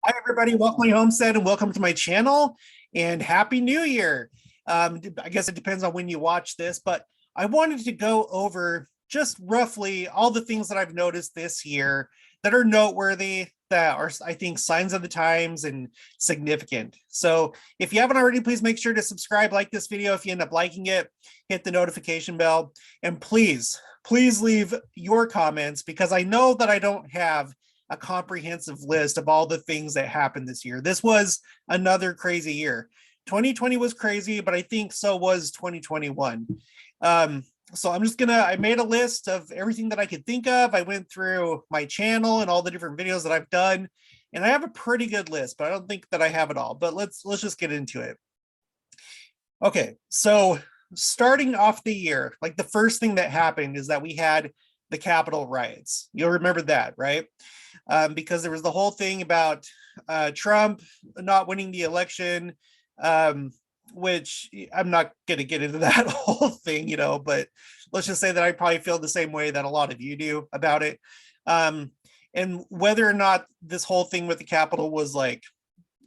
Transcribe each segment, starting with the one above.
Hi, everybody. Welcome to my homestead and welcome to my channel and Happy New Year. I guess it depends on when you watch this, but I wanted to go over just roughly all the things that I've noticed this year that are noteworthy, that are, I think, signs of the times and significant. So if you haven't already, please make sure to subscribe, like this video. If you end up liking it, hit the notification bell, and please leave your comments, because I know that I don't have a comprehensive list of all the things that happened this year. This was another crazy year. 2020 was crazy, but I think so was 2021. So I made a list of everything that I could think of. I went through my channel and all the different videos that I've done, and I have a pretty good list, but I don't think that I have it all. But let's just get into it. Okay, so starting off the year, like the first thing that happened is that we had the Capitol riots. You'll remember that, right? Because there was the whole thing about Trump not winning the election, which I'm not going to get into that whole thing, but let's just say that I probably feel the same way that a lot of you do about it. And whether or not this whole thing with the Capitol was like,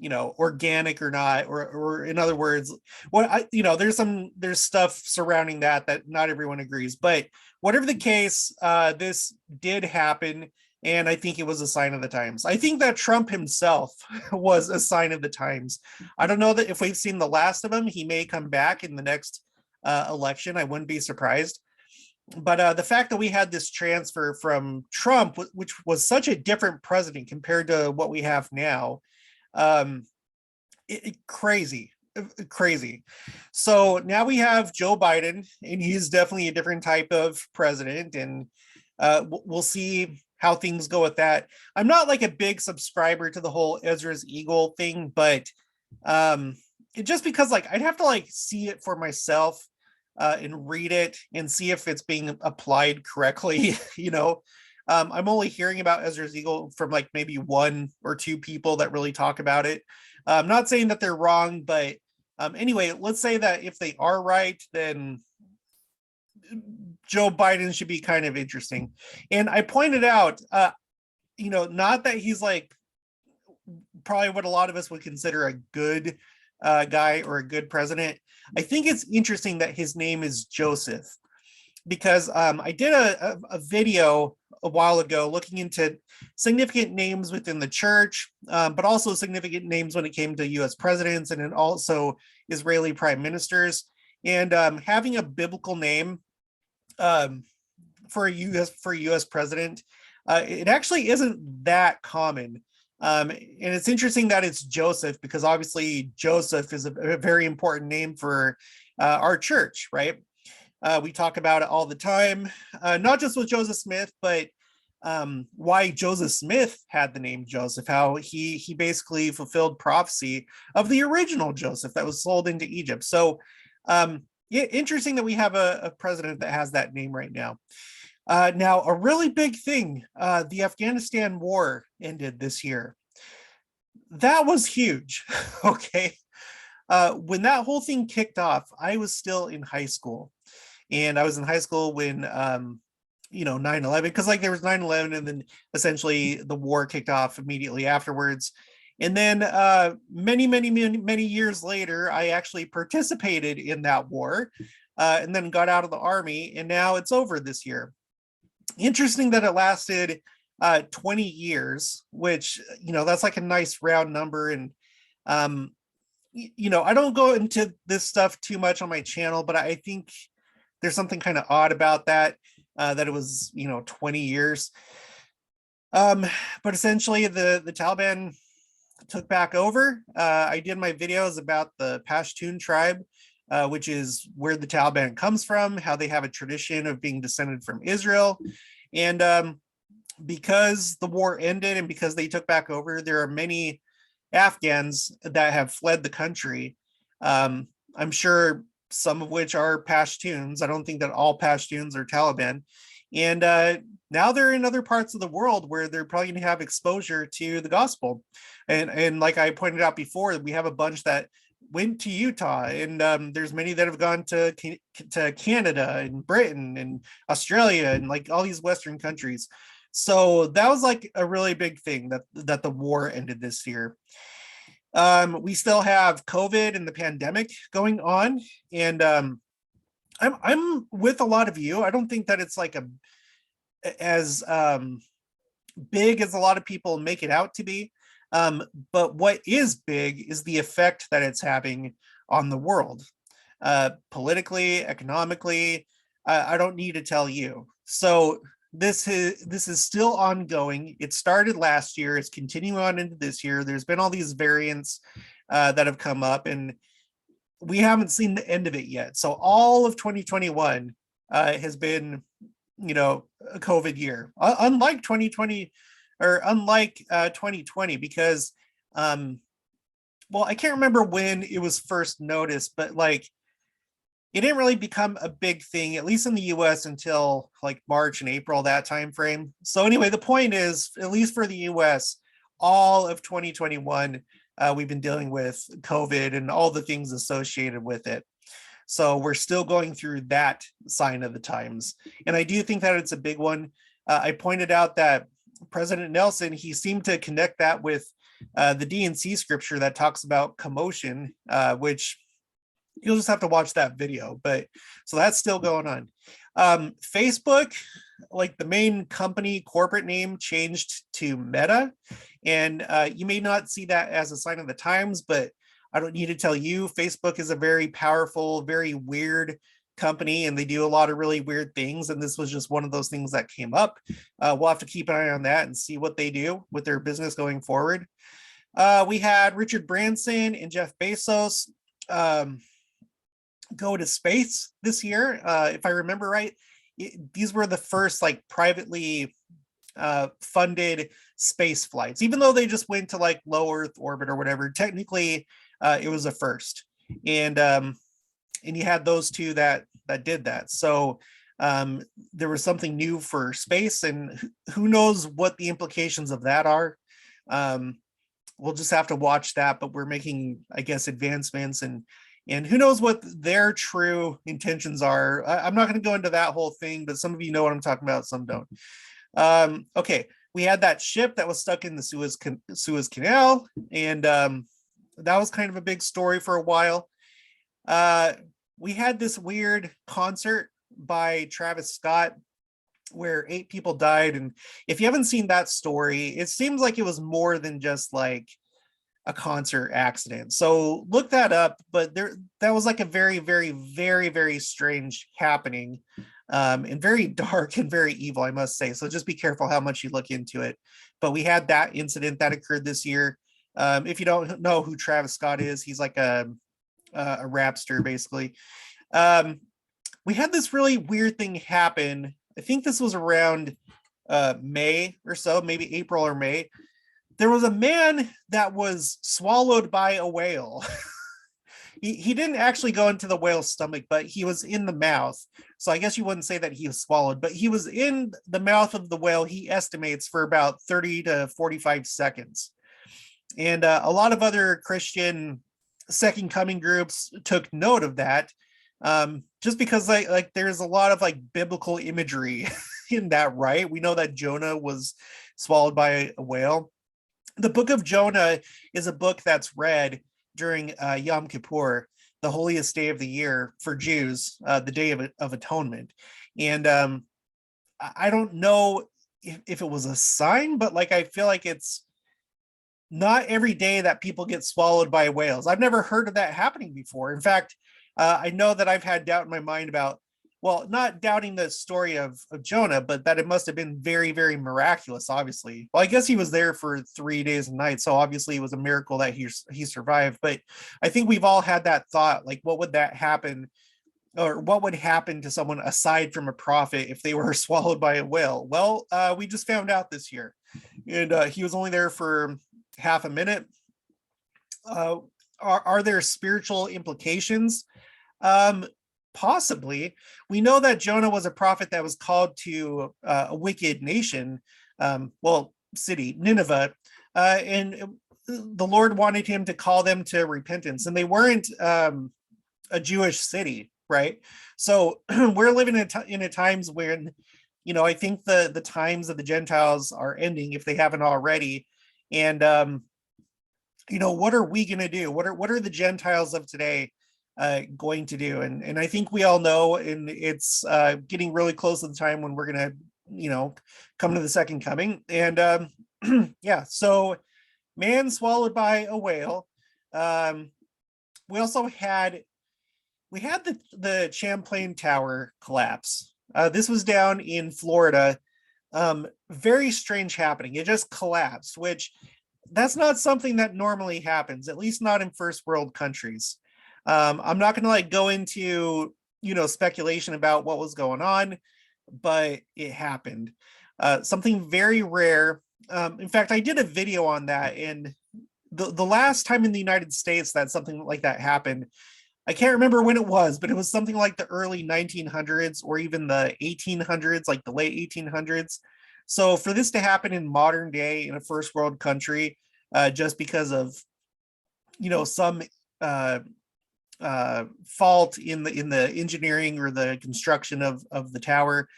organic or not, or in other words, there's stuff surrounding that not everyone agrees, but whatever the case, this did happen. And I think it was a sign of the times. I think that Trump himself was a sign of the times. I don't know that if we've seen the last of him, he may come back in the next election. I wouldn't be surprised. But the fact that we had this transfer from Trump, which was such a different president compared to what we have now, crazy. So now we have Joe Biden, and he's definitely a different type of president, and we'll see how things go with that. I'm not like a big subscriber to the whole Ezra's Eagle thing, but just because like I'd have to like see it for myself and read it and see if it's being applied correctly. I'm only hearing about Ezra's Eagle from like maybe one or two people that really talk about it. I'm not saying that they're wrong, but anyway, let's say that if they are right, then Joe Biden should be kind of interesting. And I pointed out, not that he's like probably what a lot of us would consider a good guy or a good president. I think it's interesting that his name is Joseph, because I did a video a while ago looking into significant names within the church, but also significant names when it came to U.S. presidents and then also Israeli prime ministers. And having a biblical name for a U.S. president, it actually isn't that common. And it's interesting that it's Joseph, because obviously Joseph is a very important name for our church, right? We talk about it all the time, not just with Joseph Smith, but why Joseph Smith had the name Joseph, how he basically fulfilled prophecy of the original Joseph that was sold into Egypt. So yeah, interesting that we have a president that has that name right now. Now, a really big thing, the Afghanistan war ended this year. That was huge. Okay. When that whole thing kicked off, I was still in high school. And I was in high school when, 9/11, because like there was 9/11 and then essentially the war kicked off immediately afterwards. And then many years later, I actually participated in that war and then got out of the army. And now it's over this year. Interesting that it lasted 20 years, which, that's like a nice round number. And, I don't go into this stuff too much on my channel, but I think there's something kind of odd about that, that it was, 20 years. But essentially the Taliban took back over. I did my videos about the Pashtun tribe, which is where the Taliban comes from, how they have a tradition of being descended from Israel. And because the war ended and because they took back over, there are many Afghans that have fled the country. I'm sure some of which are Pashtuns. I don't think that all Pashtuns are Taliban. And now they're in other parts of the world where they're probably going to have exposure to the gospel. And like I pointed out before, we have a bunch that went to Utah, and there's many that have gone to Canada and Britain and Australia and like all these Western countries. So that was like a really big thing that the war ended this year. We still have COVID and the pandemic going on, and I'm with a lot of you. I don't think that it's like as big as a lot of people make it out to be. But what is big is the effect that it's having on the world, politically, economically. I don't need to tell you. So this is still ongoing. It started last year. It's continuing on into this year. There's been all these variants that have come up, and we haven't seen the end of it yet. So all of 2021 has been, a COVID year, unlike 2020 or unlike 2020, because, well, I can't remember when it was first noticed, but like it didn't really become a big thing, at least in the US, until like March and April, that time frame. So anyway, the point is, at least for the US, all of 2021, we've been dealing with COVID and all the things associated with it. So we're still going through that sign of the times. And I do think that it's a big one. I pointed out that President Nelson, he seemed to connect that with the D&C scripture that talks about commotion, which you'll just have to watch that video. But so that's still going on. Facebook, like the main company corporate name, changed to Meta. And you may not see that as a sign of the times, but I don't need to tell you, Facebook is a very powerful, very weird company, and they do a lot of really weird things. And this was just one of those things that came up. We'll have to keep an eye on that and see what they do with their business going forward. We had Richard Branson and Jeff Bezos go to space this year. If I remember right, these were the first like privately funded space flights, even though they just went to like low Earth orbit or whatever. Technically, it was a first, and you had those two that did that. So there was something new for space, and who knows what the implications of that are. We'll just have to watch that, but we're making, I guess, advancements, and who knows what their true intentions are. I'm not going to go into that whole thing, but some of you know what I'm talking about, some don't. Okay, we had that ship that was stuck in the Suez Canal, and that was kind of a big story for a while. We had this weird concert by Travis Scott where 8 people died. And if you haven't seen that story, it seems like it was more than just like a concert accident. So look that up. But that was like a very, very, very, very strange happening, and very dark and very evil, I must say. So just be careful how much you look into it. But we had that incident that occurred this year. If you don't know who Travis Scott is, he's like a rapster, basically. We had this really weird thing happen. I think this was around May or so, maybe April or May. There was a man that was swallowed by a whale. He didn't actually go into the whale's stomach, but he was in the mouth. So I guess you wouldn't say that he was swallowed, but he was in the mouth of the whale, he estimates, for about 30 to 45 seconds. And a lot of other Christian second coming groups took note of that, just because like there's a lot of like biblical imagery in that, right? We know that Jonah was swallowed by a whale. The book of Jonah is a book that's read during Yom Kippur, the holiest day of the year for Jews, the Day of Atonement. And I don't know if it was a sign, but like I feel like it's not every day that people get swallowed by whales. I've never heard of that happening before. In fact, I know that I've had doubt in my mind about, well, not doubting the story of Jonah, but that it must have been very, very miraculous, obviously. Well, I guess he was there for 3 days and nights, so obviously it was a miracle that he survived. But I think we've all had that thought, like, what would that happen, or what would happen to someone aside from a prophet if they were swallowed by a whale? Well, we just found out this year. And he was only there for half a minute. Are there spiritual implications? Possibly. We know that Jonah was a prophet that was called to a wicked nation, city, Nineveh, and the Lord wanted him to call them to repentance, and they weren't a Jewish city, right? So we're living in a times when, I think the times of the Gentiles are ending if they haven't already. And what are we going to do? What are the Gentiles of today going to do? And I think we all know, and it's getting really close to the time when we're going to, come to the second coming. And yeah, so man swallowed by a whale. We also had the Champlain Tower collapse. This was down in Florida. Very strange happening. It just collapsed, which that's not something that normally happens, at least not in first world countries. I'm not going to go into, speculation about what was going on, but it happened. Something very rare. In fact, I did a video on that, and the last time in the United States that something like that happened, I can't remember when it was, but it was something like the early 1900s or even the 1800s, like the late 1800s. So for this to happen in modern day in a first world country, just because of, some fault in the engineering or the construction of the tower,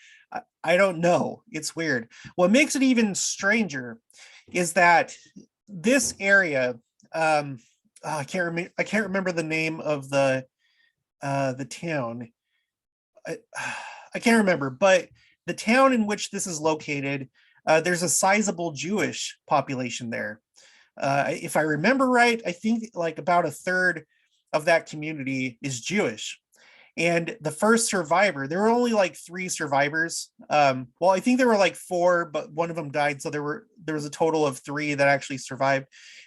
I don't know. It's weird. What makes it even stranger is that this area, I can't remember the name of the town. I can't remember, but the town in which this is located, there's a sizable Jewish population there. If I remember right, I think about a third of that community is Jewish. And the first survivor, there were only 3 survivors. Well, I think there were 4, but one of them died. So there was a total of 3 that actually survived,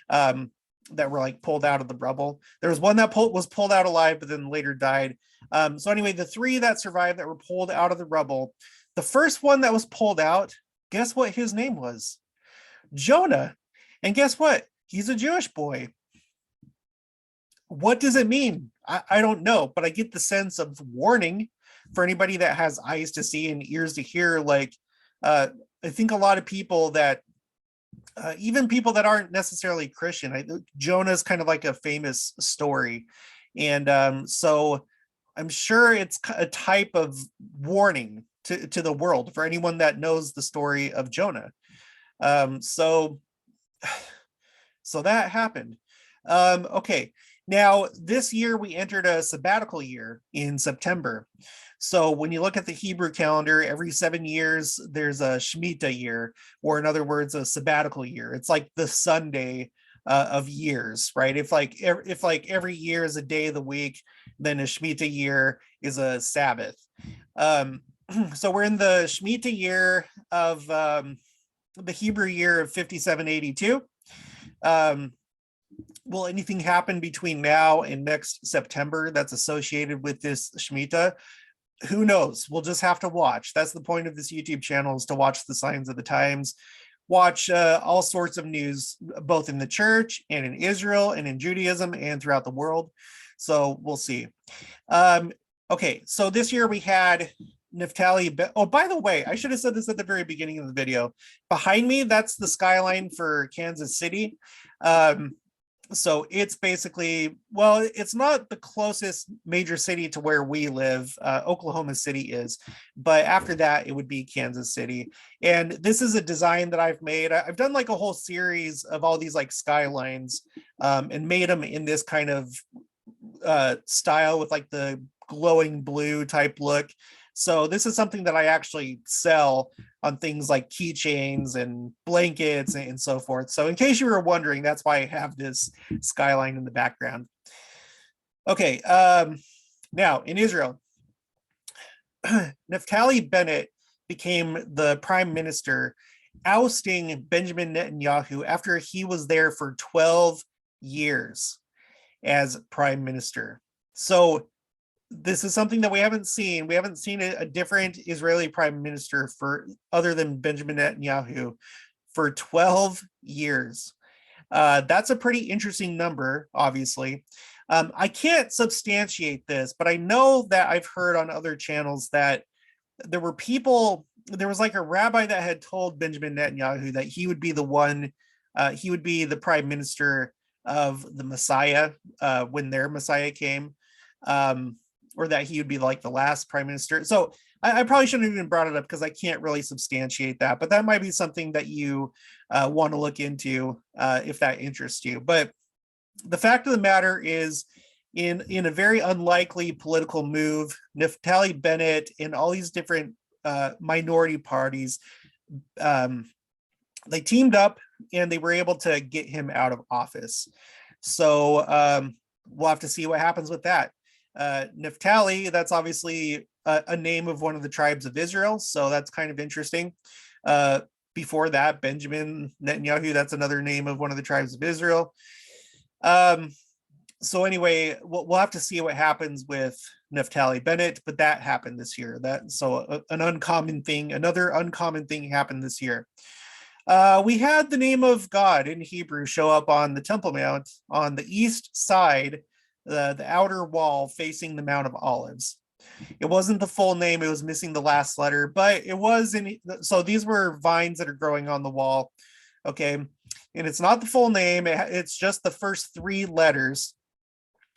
that were pulled out of the rubble. There was one that was pulled out alive, but then later died. So anyway, the 3 that survived that were pulled out of the rubble, the first one that was pulled out, guess what his name was? Jonah. And guess what? He's a Jewish boy. What does it mean? I don't know, but I get the sense of warning for anybody that has eyes to see and ears to hear. I think a lot of people that, even people that aren't necessarily Christian, Jonah is kind of like a famous story. And so I'm sure it's a type of warning to the world for anyone that knows the story of Jonah. So that happened. Okay. Now, this year we entered a sabbatical year in September. So when you look at the Hebrew calendar, every 7 years, there's a Shemitah year, or in other words, a sabbatical year. It's like the Sunday of years, right? If every year is a day of the week, then a Shemitah year is a Sabbath. So we're in the Shemitah year of the Hebrew year of 5782. Will anything happen between now and next September that's associated with this Shemitah? Who knows? We'll just have to watch. That's the point of this YouTube channel, is to watch the signs of the times, watch all sorts of news, both in the church and in Israel and in Judaism and throughout the world. So we'll see. Okay, so this year we had Naphtali. Oh, by the way, I should have said this at the very beginning of the video. Behind me, that's the skyline for Kansas City. So it's basically, well, it's not the closest major city to where we live. Oklahoma City is, but after that, it would be Kansas City. And this is a design that I've made. I've done a whole series of all these skylines, and made them in this kind of style with the glowing blue type look. So this is something that I actually sell on things like keychains and blankets and so forth. So in case you were wondering, that's why I have this skyline in the background. Okay, now in Israel, Naphtali Bennett became the prime minister, ousting Benjamin Netanyahu after he was there for 12 years as prime minister. So this is something that we haven't seen. We haven't seen a different Israeli prime minister for other than Benjamin Netanyahu for 12 years. That's a pretty interesting number, obviously. I can't substantiate this, but I know that I've heard on other channels that there was a rabbi that had told Benjamin Netanyahu that he would be the one, he would be the prime minister of the Messiah when their Messiah came. Or that he would be the last prime minister. So I probably shouldn't have even brought it up because I can't really substantiate that, but that might be something that you want to look into if that interests you. But the fact of the matter is, in a very unlikely political move, Naftali Bennett and all these different minority parties, they teamed up and they were able to get him out of office. So we'll have to see what happens with that. Naphtali, that's obviously a name of one of the tribes of Israel, so that's kind of interesting. Before that, Benjamin Netanyahu, that's another name of one of the tribes of Israel. So anyway, we'll have to see what happens with Naftali Bennett, but that happened this year. An uncommon thing, another uncommon thing happened this year. We had the name of God in Hebrew show up on the Temple Mount on the east side, the outer wall facing the Mount of Olives. It wasn't the full name, it was missing the last letter, but it was so these were vines that are growing on the wall, okay? And it's not the full name, it's just the first 3 letters,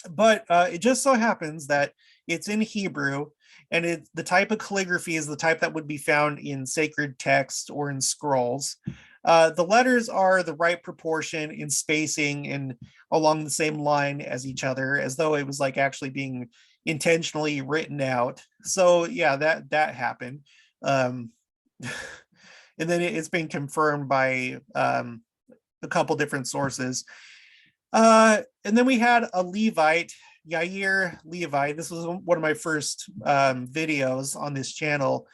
but it just so happens that it's in Hebrew, and the type of calligraphy is the type that would be found in sacred text or in scrolls. The letters are the right proportion in spacing and along the same line as each other, as though it was like actually being intentionally written out. So yeah, that happened. And then it's been confirmed by a couple different sources. And then we had a Levite, Yair Levite. This was one of my first videos on this channel.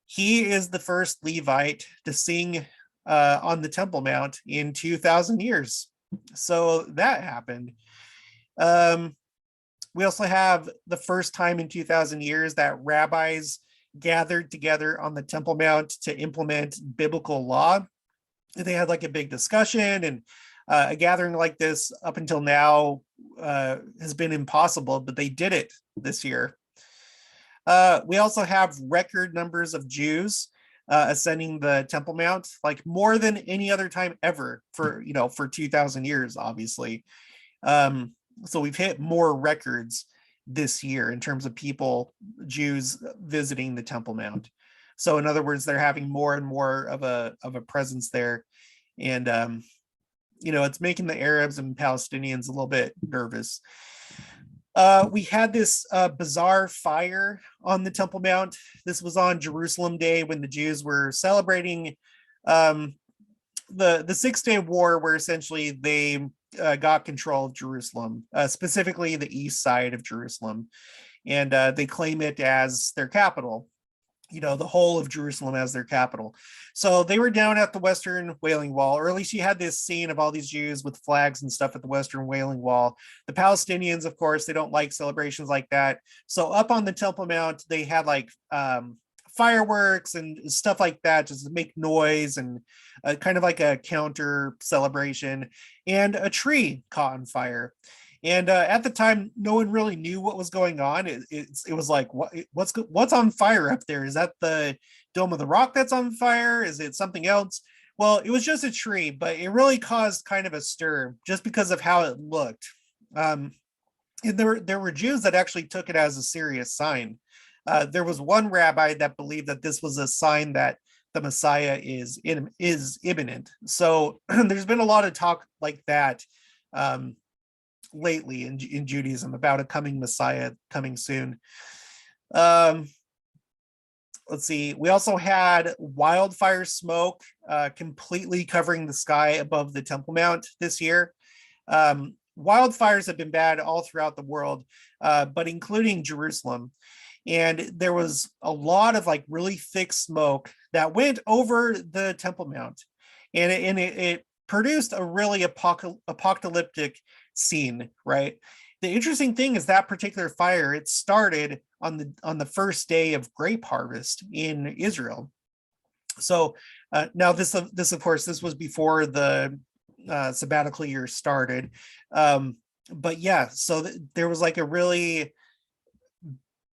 He is the first Levite to sing on the Temple Mount in 2,000 years. So that happened. We also have the first time in 2,000 years that rabbis gathered together on the Temple Mount to implement biblical law. They had like a big discussion, and a gathering like this up until now has been impossible, but they did it this year. We also have record numbers of Jews ascending the Temple Mount, like more than any other time ever for 2,000 years, obviously. So we've hit more records this year in terms of Jews visiting the Temple Mount. So in other words, they're having more and more of a presence there. And it's making the Arabs and Palestinians a little bit nervous. We had this bizarre fire on the Temple Mount. This was on Jerusalem Day when the Jews were celebrating the 6-Day War, where essentially they got control of Jerusalem, specifically the east side of Jerusalem. And they claim it as their capital, the whole of Jerusalem as their capital. So they were down at the Western Wailing Wall, or at least you had this scene of all these Jews with flags and stuff at the Western Wailing Wall. The Palestinians, of course, they don't like celebrations like that. So up on the Temple Mount, they had like fireworks and stuff like that, just to make noise, and kind of like a counter celebration. And a tree caught on fire. And at the time, no one really knew what was going on. It was like, what's on fire up there? Is that the Dome of the Rock that's on fire? Is it something else? Well, it was just a tree, but it really caused kind of a stir just because of how it looked. And there were Jews that actually took it as a serious sign. There was one rabbi that believed that this was a sign that the Messiah is imminent. So there's been a lot of talk like that lately in Judaism about a coming Messiah coming soon. Let's see. We also had wildfire smoke completely covering the sky above the Temple Mount this year. Wildfires have been bad all throughout the world, but including Jerusalem. And there was a lot of like really thick smoke that went over the Temple Mount, and it produced a really apocalyptic scene, right? The interesting thing is that particular fire, it started on the first day of grape harvest in Israel. So now this of course, this was before the sabbatical year started. But yeah, so there was like a really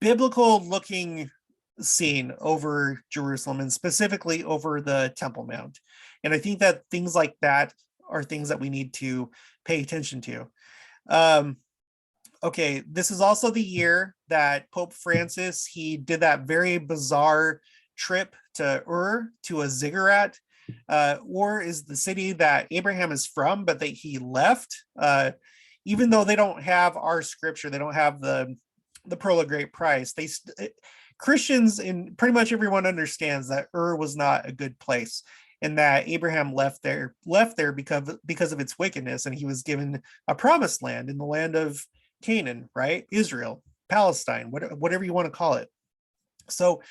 biblical looking scene over Jerusalem, and specifically over the Temple Mount. And I think that things like that are things that we need to pay attention to. Okay, this is also the year that Pope Francis, he did that very bizarre trip to to a ziggurat. Ur is the city that Abraham is from, but that he left. Even though they don't have our scripture, they don't have the pearl of great price. Christians and pretty much everyone understands that was not a good place, and that Abraham left there because of its wickedness, and he was given a promised land in the land of Canaan, right? Israel, Palestine, whatever you want to call it. So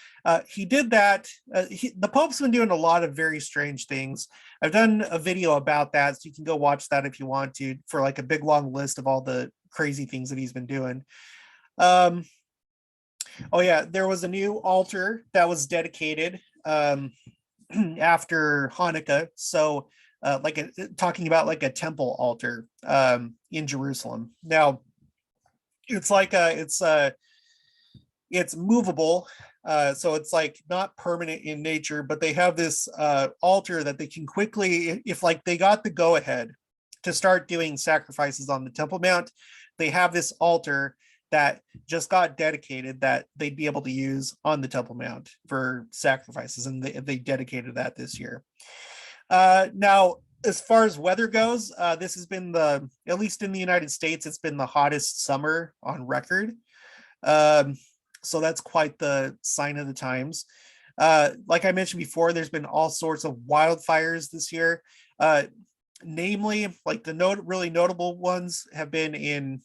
he did that. The Pope's been doing a lot of very strange things. I've done a video about that, so you can go watch that if you want to, for like a big long list of all the crazy things that he's been doing. Oh yeah, there was a new altar that was dedicated after Hannukah. So talking about like a temple altar in Jerusalem. Now it's like it's movable, so it's like not permanent in nature, but they have this altar that they can quickly, if like they got the go ahead to start doing sacrifices on the Temple Mount, they have this altar that just got dedicated that they'd be able to use on the Temple Mount for sacrifices, and they dedicated that this year. Now, as far as weather goes, this has been at least in the United States, it's been the hottest summer on record. So that's quite the sign of the times. Like I mentioned before, there's been all sorts of wildfires this year. Namely, like the really notable ones have been in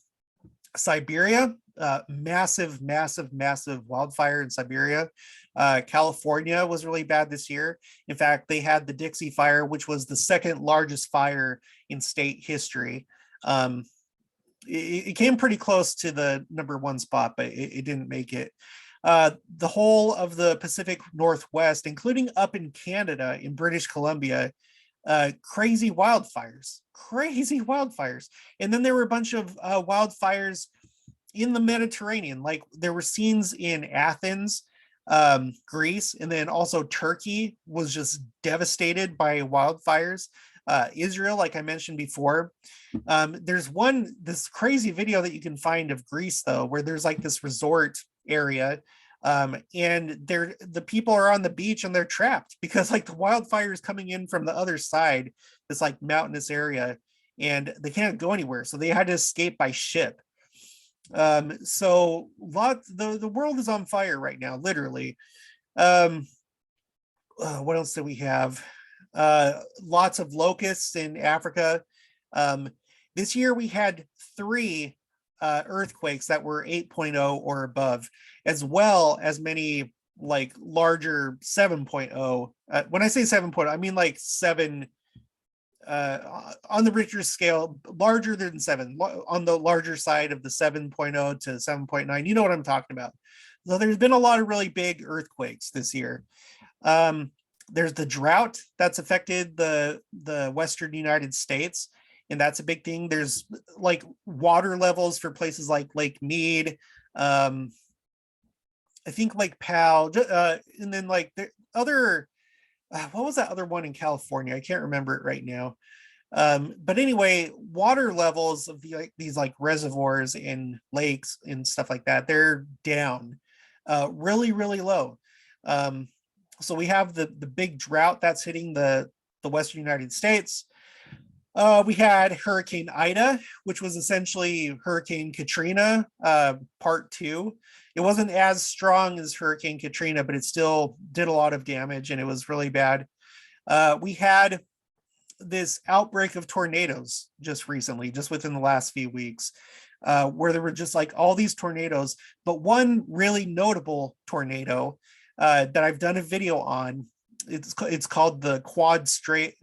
Siberia, massive wildfire in Siberia. California was really bad this year. In fact, they had the Dixie Fire, which was the second largest fire in state history. It came pretty close to the number one spot, but it didn't make it. The whole of the Pacific Northwest, including up in Canada, in British Columbia, crazy wildfires. And then there were a bunch of wildfires in the Mediterranean. Like there were scenes in Athens, Greece, and then also Turkey was just devastated by wildfires. Israel, like I mentioned before. There's this crazy video that you can find of Greece, though, where there's like this resort area, and the people are on the beach and they're trapped because like the wildfire is coming in from the other side, this like mountainous area, and they can't go anywhere, so they had to escape by ship. So the world is on fire right now, literally. What else do we have? Lots of locusts in Africa. This year we had 3 earthquakes that were 8.0 or above, as well as many like larger 7.0. When I say 7.0, I mean like 7 on the Richter scale, larger than 7, on the larger side of the 7.0 to 7.9. You know what I'm talking about. So there's been a lot of really big earthquakes this year. There's the drought that's affected the Western United States, and that's a big thing. There's like water levels for places like Lake Mead, I think Lake Powell, and then like the other, what was that other one in California? I can't remember it right now. But anyway, water levels of these like reservoirs and lakes and stuff like that, they're down really low. So we have the big drought that's hitting the Western United States. We had Hurricane Ida, which was essentially Hurricane Katrina, part 2. It wasn't as strong as Hurricane Katrina, but it still did a lot of damage, and it was really bad. We had this outbreak of tornadoes just recently, just within the last few weeks, where there were just like all these tornadoes. But one really notable tornado that I've done a video on, it's called the Quad State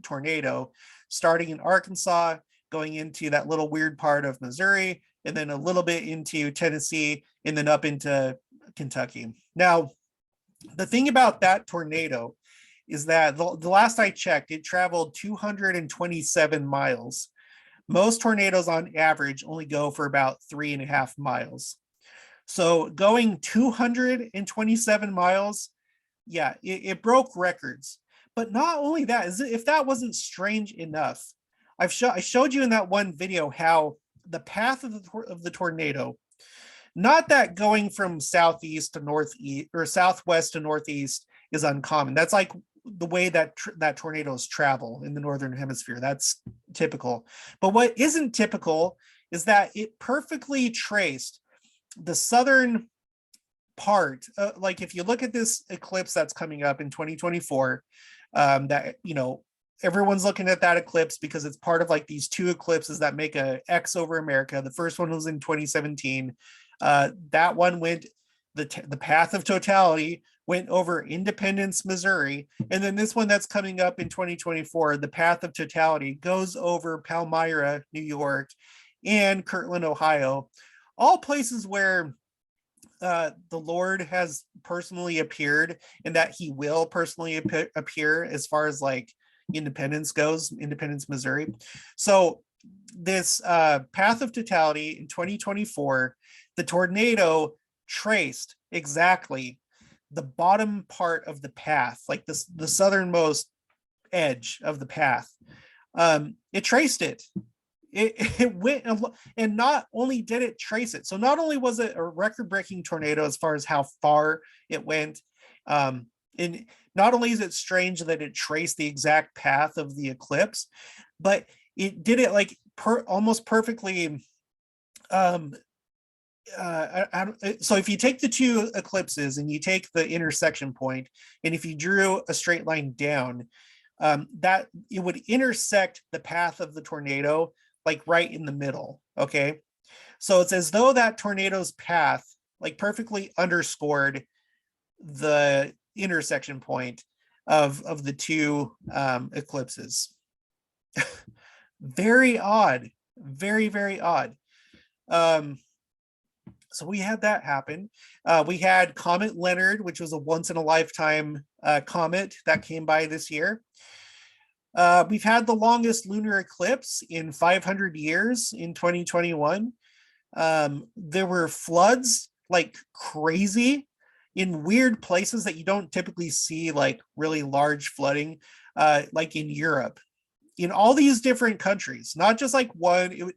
tornado, starting in Arkansas, going into that little weird part of Missouri, and then a little bit into Tennessee, and then up into Kentucky. Now, the thing about that tornado is that the last I checked, it traveled 227 miles. Most tornadoes on average only go for about 3.5 miles. So going 227 miles, yeah, it broke records. But not only that, if that wasn't strange enough, I showed you in that one video how the path of the tornado, not that going from southeast to northeast or southwest to northeast is uncommon. That's like the way that that tornadoes travel in the northern hemisphere. That's typical. But what isn't typical is that it perfectly traced the southern part. Like if you look at this eclipse that's coming up in 2024, that everyone's looking at that eclipse because it's part of like these two eclipses that make a X over America. The first one was in 2017. That one went the path of totality went over Independence, Missouri, and then this one that's coming up in 2024, the path of totality goes over Palmyra, New York, and Kirtland, Ohio, all places where the Lord has personally appeared, and that he will personally appear as far as like Independence goes, Independence, Missouri. So this path of totality in 2024, the tornado traced exactly the bottom part of the path, like the southernmost edge of the path. It traced it. It went, and not only did it trace it, so not only was it a record-breaking tornado as far as how far it went, and not only is it strange that it traced the exact path of the eclipse, but it did it like almost perfectly. So if you take the two eclipses and you take the intersection point, and if you drew a straight line down, that it would intersect the path of the tornado like right in the middle. Okay, so it's as though that tornado's path like perfectly underscored the intersection point of the two eclipses. Very odd, very, very odd. So we had that happen. We had Comet Leonard, which was a once in a lifetime comet that came by this year. We've had the longest lunar eclipse in 500 years in 2021. There were floods like crazy in weird places that you don't typically see, like really large flooding, like in Europe, in all these different countries, not just like one.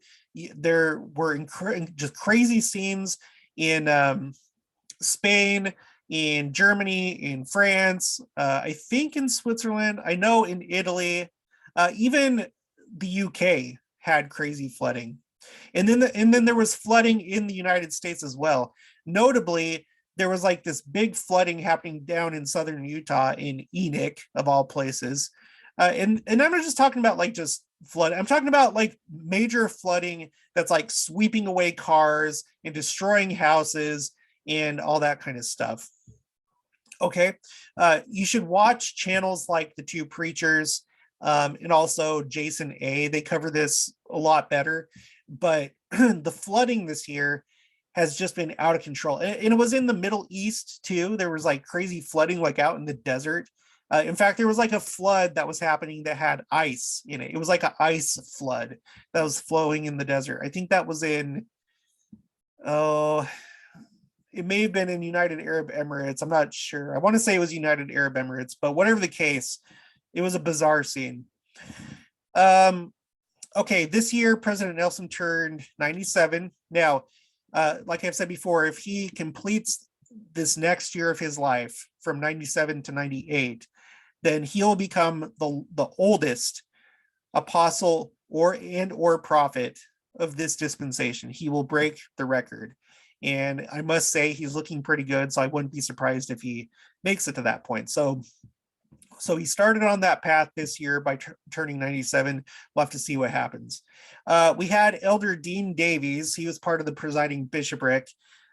There were just crazy scenes in Spain, in Germany, in France, I think in Switzerland, I know in Italy, even the UK had crazy flooding. And then there was flooding in the United States as well. Notably, there was like this big flooding happening down in southern Utah in Enoch, of all places. And I'm not just talking about like just flood. I'm talking about like major flooding that's like sweeping away cars and destroying houses and all that kind of stuff. Okay, you should watch channels like The Two Preachers, and also Jason A. They cover this a lot better. But the flooding this year has just been out of control. And it was in the Middle East too. There was like crazy flooding like out in the desert. In fact, there was like a flood that was happening that had ice in it. It was like an ice flood that was flowing in the desert. I think that was in, it may have been in United Arab Emirates. I'm not sure. I want to say it was United Arab Emirates, but whatever the case, it was a bizarre scene. Okay, this year, President Nelson turned 97. Now, like I've said before, if he completes this next year of his life from 97 to 98, then he'll become the oldest apostle or prophet of this dispensation. He will break the record. And I must say he's looking pretty good, so I wouldn't be surprised if he makes it to that point. So he started on that path this year by turning 97. We'll have to see what happens. We had Elder Dean Davies. He was part of the presiding bishopric.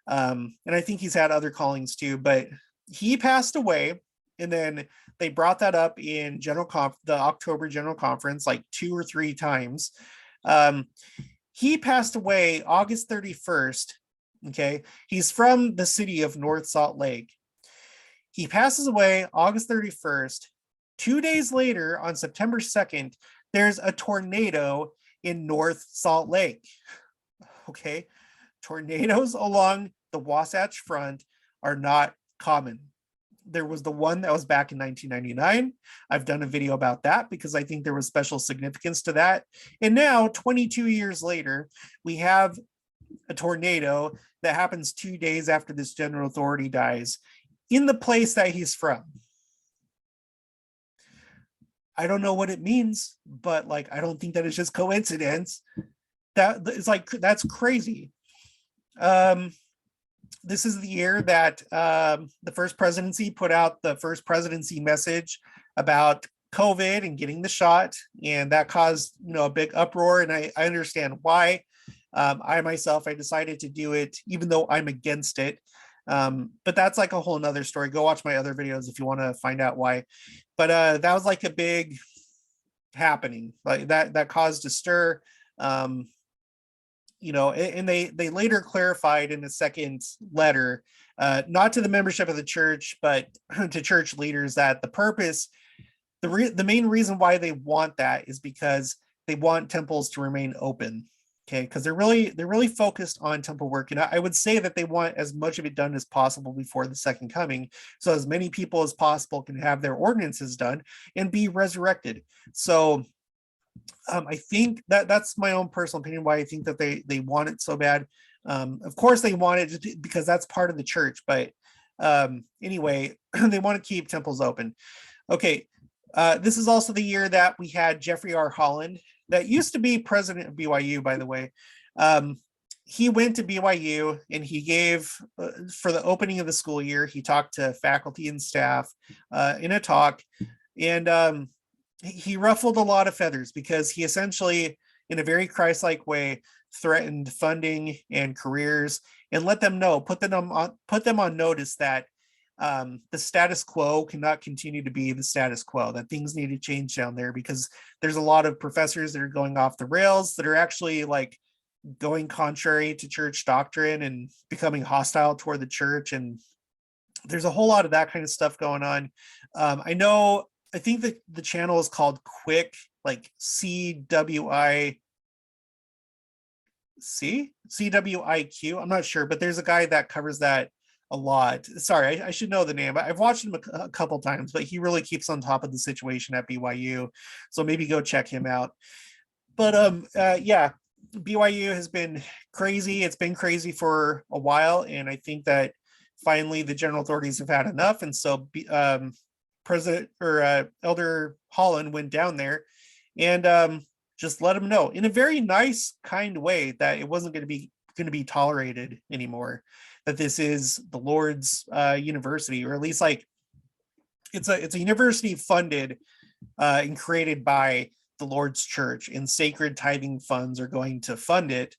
And I think he's had other callings too, but he passed away. And then they brought that up in the October General Conference like 2 or 3 times. He passed away August 31st. Okay. He's from the city of North Salt Lake. He passes away August 31st. 2 days later, on September 2nd, there's a tornado in North Salt Lake. Okay. Tornadoes along the Wasatch Front are not common. There was the one that was back in 1999. I've done a video about that because I think there was special significance to that. And now, 22 years later, we have a tornado that happens 2 days after this general authority dies in the place that he's from. I don't know what it means, but like, I don't think that it's just coincidence. That it's like, that's crazy. This is the year that the first presidency put out the first presidency message about COVID and getting the shot, and that caused a big uproar. And I understand why. I myself, I decided to do it, even though I'm against it. But that's like a whole nother story. Go watch my other videos if you want to find out why. But that was like a big happening, like that caused a stir. And they later clarified in a second letter, not to the membership of the church, but to church leaders, that the purpose, the main reason why they want that is because they want temples to remain open. Okay, because they're really focused on temple work, and I would say that they want as much of it done as possible before the second coming, so as many people as possible can have their ordinances done and be resurrected. So I think that's my own personal opinion why I think that they want it so bad. Of course, they want it just because that's part of the church, but anyway, they want to keep temples open. Okay, this is also the year that we had Jeffrey R. Holland, that used to be president of BYU, by the way. He went to BYU and he gave, for the opening of the school year, he talked to faculty and staff in a talk, and he ruffled a lot of feathers because he essentially, in a very Christ-like way, threatened funding and careers and let them know, put them on notice that the status quo cannot continue to be the status quo, that things need to change down there, because there's a lot of professors that are going off the rails, that are actually like going contrary to church doctrine and becoming hostile toward the church. And there's a whole lot of that kind of stuff going on. I think that the channel is called Quick, like CWIQ. I'm not sure, but there's a guy that covers that a lot. Sorry, I should know the name. I've watched him a couple times, but he really keeps on top of the situation at BYU, so maybe go check him out. But yeah, BYU has been crazy. It's been crazy for a while, and I think that finally the general authorities have had enough, and so President or Elder Holland went down there and just let him know in a very nice, kind way that it wasn't going to be tolerated anymore, that this is the Lord's university, or at least like it's a university funded and created by the Lord's church, and sacred tithing funds are going to fund it,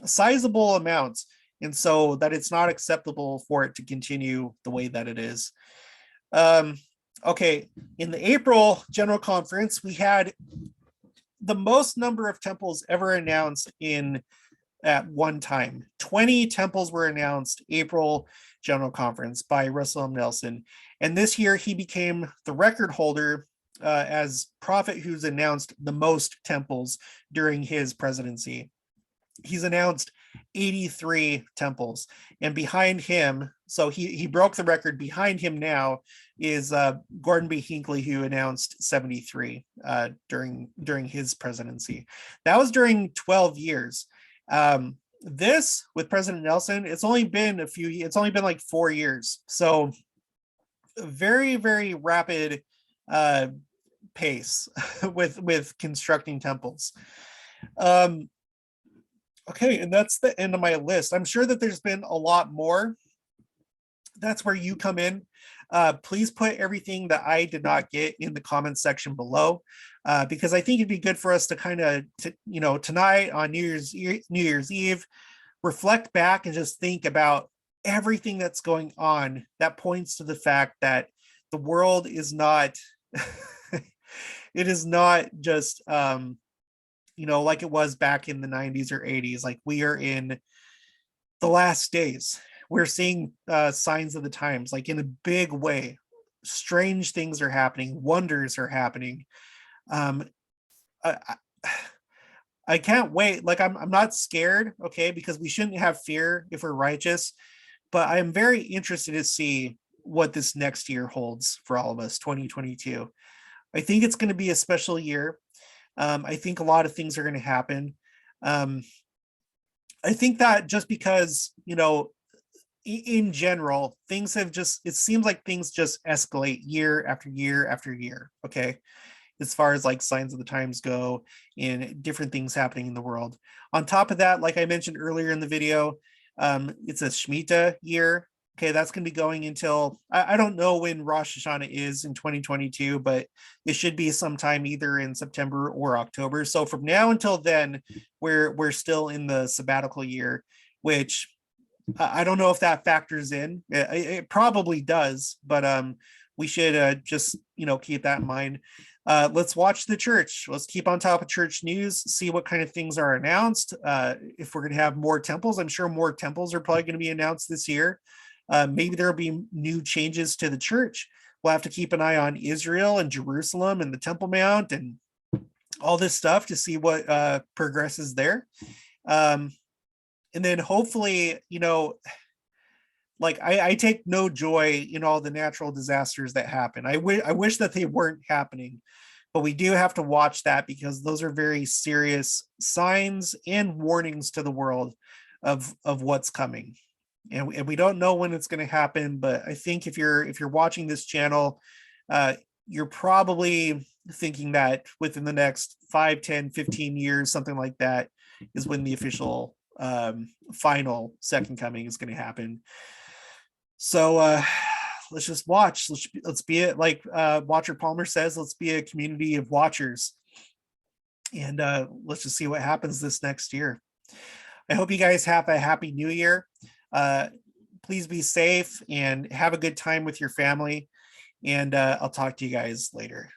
sizable amounts, and so that it's not acceptable for it to continue the way that it is. Okay, in the April General Conference, we had the most number of temples ever announced at one time. 20 temples were announced April General Conference by Russell M. Nelson. And this year he became the record holder as prophet who's announced the most temples during his presidency. He's announced 83 temples, and behind him, so he broke the record. Behind him now is Gordon B. Hinckley, who announced 73 during his presidency. That was during 12 years. This with President Nelson, it's only been like 4 years. So very, very rapid pace with constructing temples. Okay, and that's the end of my list. I'm sure that there's been a lot more. That's where you come in. Please put everything that I did not get in the comments section below, because I think it'd be good for us to kind of, tonight on New Year's Eve, reflect back and just think about everything that's going on that points to the fact that the world is not, it is not just, like it was back in the 90s or 80s. Like, we are in the last days. We're seeing signs of the times, like in a big way. Strange things are happening. Wonders are happening. I can't wait. Like, I'm not scared, okay, because we shouldn't have fear if we're righteous. But I'm very interested to see what this next year holds for all of us, 2022. I think it's going to be a special year. I think a lot of things are going to happen. I think that just because, in general, things have just, it seems like things just escalate year after year after year. Okay. As far as like signs of the times go and different things happening in the world. On top of that, like I mentioned earlier in the video, it's a Shemitah year. Okay, that's going to be going until, I don't know when Rosh Hashanah is in 2022, but it should be sometime either in September or October. So from now until then, we're still in the sabbatical year, which I don't know if that factors in. It probably does, but we should just keep that in mind. Let's watch the church. Let's keep on top of church news, see what kind of things are announced. If we're going to have more temples, I'm sure more temples are probably going to be announced this year. Maybe there'll be new changes to the church. We'll have to keep an eye on Israel and Jerusalem and the Temple Mount and all this stuff to see what progresses there. And then hopefully, like I take no joy in all the natural disasters that happen. I wish that they weren't happening, but we do have to watch that because those are very serious signs and warnings to the world of what's coming. And we don't know when it's going to happen, but I think if you're watching this channel, you're probably thinking that within the next 5, 10, 15 years, something like that, is when the official final second coming is going to happen. So let's just watch. Let's be it, like Watcher Palmer says, let's be a community of watchers. And let's just see what happens this next year. I hope you guys have a happy new year. Please be safe and have a good time with your family. And I'll talk to you guys later.